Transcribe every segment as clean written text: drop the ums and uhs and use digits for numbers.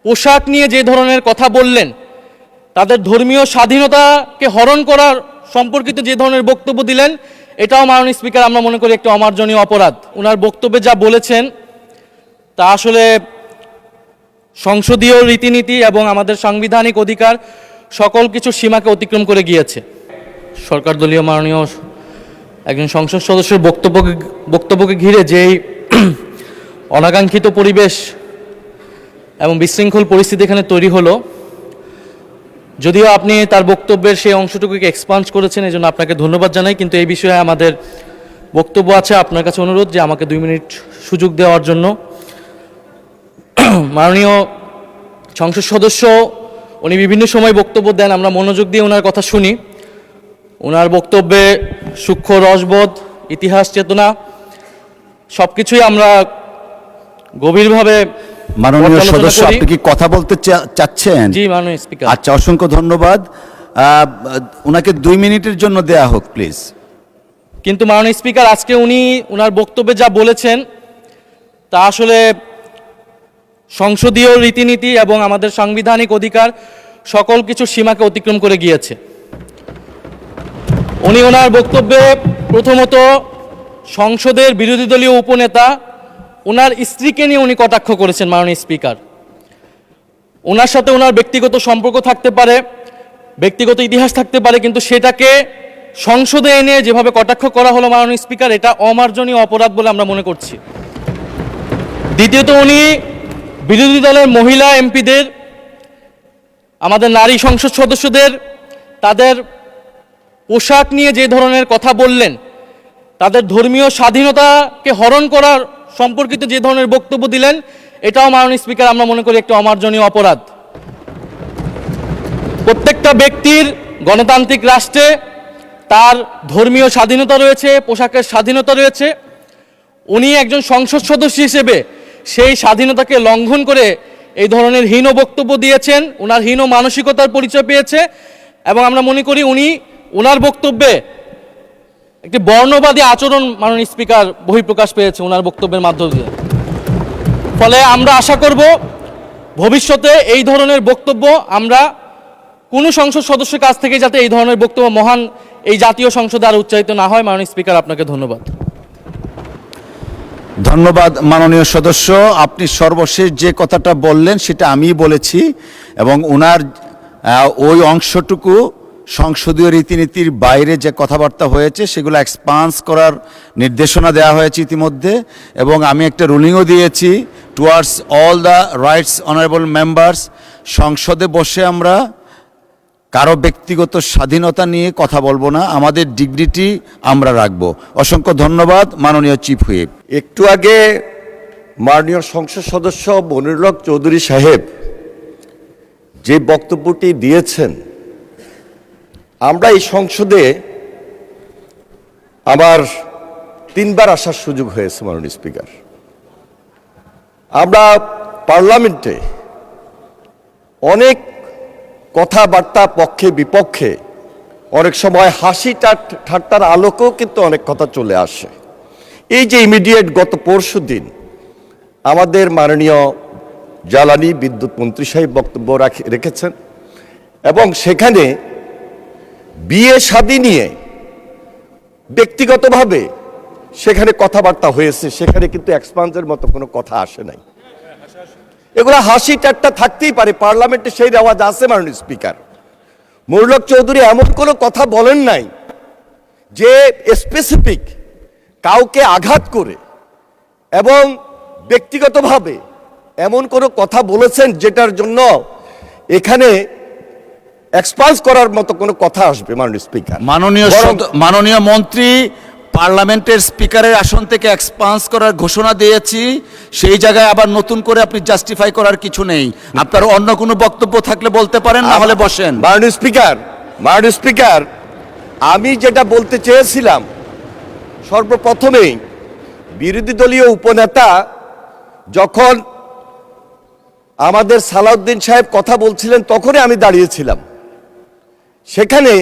পোশাক নিয়ে যে ধরনের কথা বললেন, তাদের ধর্মীয় স্বাধীনতাকে হরণ করার সম্পর্কিত যে ধরনের বক্তব্য দিলেন, এটাও মাননীয় স্পিকার আমরা মনে করি একটি অমার্জনীয় অপরাধ। ওনার বক্তব্যে যা বলেছেন তা আসলে সংসদীয় রীতিনীতি এবং আমাদের সাংবিধানিক অধিকার সকল কিছু সীমাকে অতিক্রম করে গিয়েছে। সরকার দলীয় মাননীয় একজন সংসদ সদস্যের বক্তব্যকে ঘিরে যেই অনাকাঙ্ক্ষিত পরিবেশ এবং বিশৃঙ্খল পরিস্থিতি এখানে তৈরি হলো, যদিও আপনি তার বক্তব্যের সেই অংশটুকুকে এক্সপান্ড করেছেন, এই জন্য আপনাকে ধন্যবাদ জানাই, কিন্তু এই বিষয়ে আমাদের বক্তব্য আছে। আপনার কাছে অনুরোধ যে আমাকে 2 মিনিট সুযোগ দেওয়ার জন্য। মাননীয় সংসদ সদস্য উনি বিভিন্ন সময় বক্তব্য দেন, আমরা মনোযোগ দিয়ে ওনার কথা শুনি। ওনার বক্তব্যে সূক্ষ্ম রসবোধ, ইতিহাস চেতনা সবকিছুই আমরা গভীরভাবে। মাননীয় সদস্য, আপনি কি কথা বলতে চাচ্ছেন? জি মাননীয় স্পিকার। আচ্ছা, অসংখ্য ধন্যবাদ। ওনাকে 2 মিনিটের জন্য দেয়া হোক প্লিজ। কিন্তু মাননীয় স্পিকার, আজকে উনি ওনার বক্তব্যে যা বলেছেন তা আসলে সংসদীয় রীতিনীতি এবং আমাদের সাংবিধানিক অধিকার সকল কিছু সীমাকে অতিক্রম করে গিয়েছে। উনি ওনার বক্তব্যে প্রথমত সংসদের বিরোধী দলীয় উপনেতা ওনার স্ত্রীকে নিয়ে উনি কটাক্ষ করেছেন। মাননীয় স্পিকার, ওনার সাথে ওনার ব্যক্তিগত সম্পর্ক থাকতে পারে, ব্যক্তিগত ইতিহাস থাকতে পারে, কিন্তু সেটাকে সংসদে এনে যেভাবে কটাক্ষ করা হলো মাননীয় স্পিকার, এটা অমার্জনীয় অপরাধ বলে আমরা মনে করছি। দ্বিতীয়ত, উনি বিরোধী দলের মহিলা এমপিদের, আমাদের নারী সংসদ সদস্যদের তাদের পোশাক নিয়ে যে ধরনের কথা বললেন, তাদের ধর্মীয় স্বাধীনতাকে হরণ করার সম্পর্কিত যে ধরনের বক্তব্য দিলেন, এটাও মাননীয় স্পিকার আমরা মনে করি একটি অমার্জনীয় অপরাধ। প্রত্যেকটা ব্যক্তির গণতান্ত্রিক রাষ্ট্রে তার ধর্মীয় স্বাধীনতা রয়েছে, পোশাকের স্বাধীনতা রয়েছে। উনি একজন সংসদ সদস্য হিসেবে সেই স্বাধীনতাকে লঙ্ঘন করে এই ধরনের হীন বক্তব্য দিয়েছেন, ওনার হীন মানসিকতার পরিচয় পেয়েছে, এবং আমরা মনে করি উনি ওনার বক্তব্যে একটি বর্ণবাদী আচরণ মাননীয় স্পিকার বহিঃপ্রকাশ পেয়েছে ওনার বক্তব্যের মাধ্যমে দিয়ে। ফলে আমরা আশা করব ভবিষ্যতে এই ধরনের বক্তব্য আমরা কোনো সংসদ সদস্যের কাছ থেকে যাতে এই ধরনের বক্তব্য মহান এই জাতীয় সংসদে আর উচ্চারিত না হয়। মাননীয় স্পিকার, আপনাকে ধন্যবাদ। ধন্যবাদ মাননীয় সদস্য। আপনি সর্বশেষ যে কথাটা বললেন সেটা আমিই বলেছি, এবং ওনার ওই অংশটুকু সংসদীয় রীতিনীতির বাইরে যে কথাবার্তা হয়েছে সেগুলো এক্সপান্স করার নির্দেশনা দেওয়া হয়েছে ইতিমধ্যে, এবং আমি একটা রুলিংও দিয়েছি towards all the rights honourable members. সংসদে বসে আমরা কারো ব্যক্তিগত স্বাধীনতা নিয়ে কথা বলবো না, আমাদের ডিগনিটি আমরা রাখবো। অসংখ্য ধন্যবাদ মাননীয় চিফ হুইপ। একটু আগে মাননীয় সংসদ সদস্য মনিরুল হক চৌধুরী সাহেব যে বক্তব্যটি দিয়েছেন, আমরা এই সংসদে আমার 3 বার আসার সুযোগ হয়েছে মাননীয় স্পিকার। আমরা পার্লামেন্টে অনেক কথাবার্তা পক্ষে বিপক্ষে, অনেক সময় হাসি ঠাট্টার আলোকেও কিন্তু অনেক কথা চলে আসে। এই যে ইমিডিয়েট গত পরশু দিন আমাদের মাননীয় জ্বালানি বিদ্যুৎ মন্ত্রী সাহেব বক্তব্য রেখেছেন, এবং সেখানে বিয়ে শাদী নিয়ে ব্যক্তিগতভাবে সেখানে কথাবার্তা হয়েছে, সেখানে কিন্তু এক্সপান্সের মতো কোনো কথা আসে নাই। এগুলো হাসি ঠাট্টা থাকতেই পারে, পার্লামেন্টে সেই রেওয়াজ আছে মাননীয় স্পিকার। মনিরুল হক চৌধুরী এমন কোনো কথা বলেন নাই যে স্পেসিফিক কাউকে আঘাত করে এবং ব্যক্তিগতভাবে এমন কোনো কথা বলেছেন যেটার জন্য এখানে এক্সপান্স করার মতো কোনো কথা আসবে মাননীয় স্পিকার। মাননীয় মন্ত্রী, পার্লামেন্টের স্পিকারের আসন থেকে এক্সপান্স করার ঘোষণা দিয়েছি, সেই জায়গায় আবার নতুন করে আপনি জাস্টিফাই করার কিছু নেই। আপনার অন্য কোনো বক্তব্য থাকলে বলতে পারেন, না হলে বসেন। মাননীয় স্পিকার, আমি যেটা বলতে চেয়েছিলাম, সর্বপ্রথমেই বিরোধী দলীয় উপনেতা যখন আমাদের সালাউদ্দিন সাহেব কথা বলছিলেন তখনই আমি দাঁড়িয়েছিলাম। সেখানে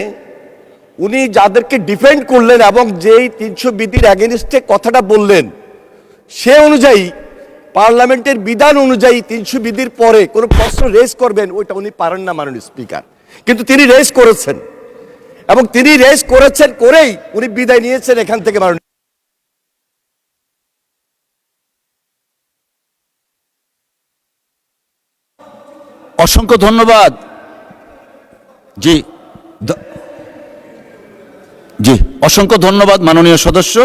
উনি যাদেরকে ডিফেন্ড করলেন এবং যেই 300 বিধির অ্যাগেনিস্টে কথাটা বললেন, সে অনুযায়ী পার্লামেন্টের বিধান অনুযায়ী 300 বিধির পরে কোনো প্রশ্ন রেজ করবেন, ওইটা উনি পারেন না মাননীয় স্পিকার, কিন্তু তিনি রেজ করেছেন এবং তিনি রেজ করেছেন করেই উনি বিদায় নিয়েছেন এখান থেকে মাননীয়। অসংখ্য ধন্যবাদ। জি জি, অসংখ্য ধন্যবাদ মাননীয় সদস্য।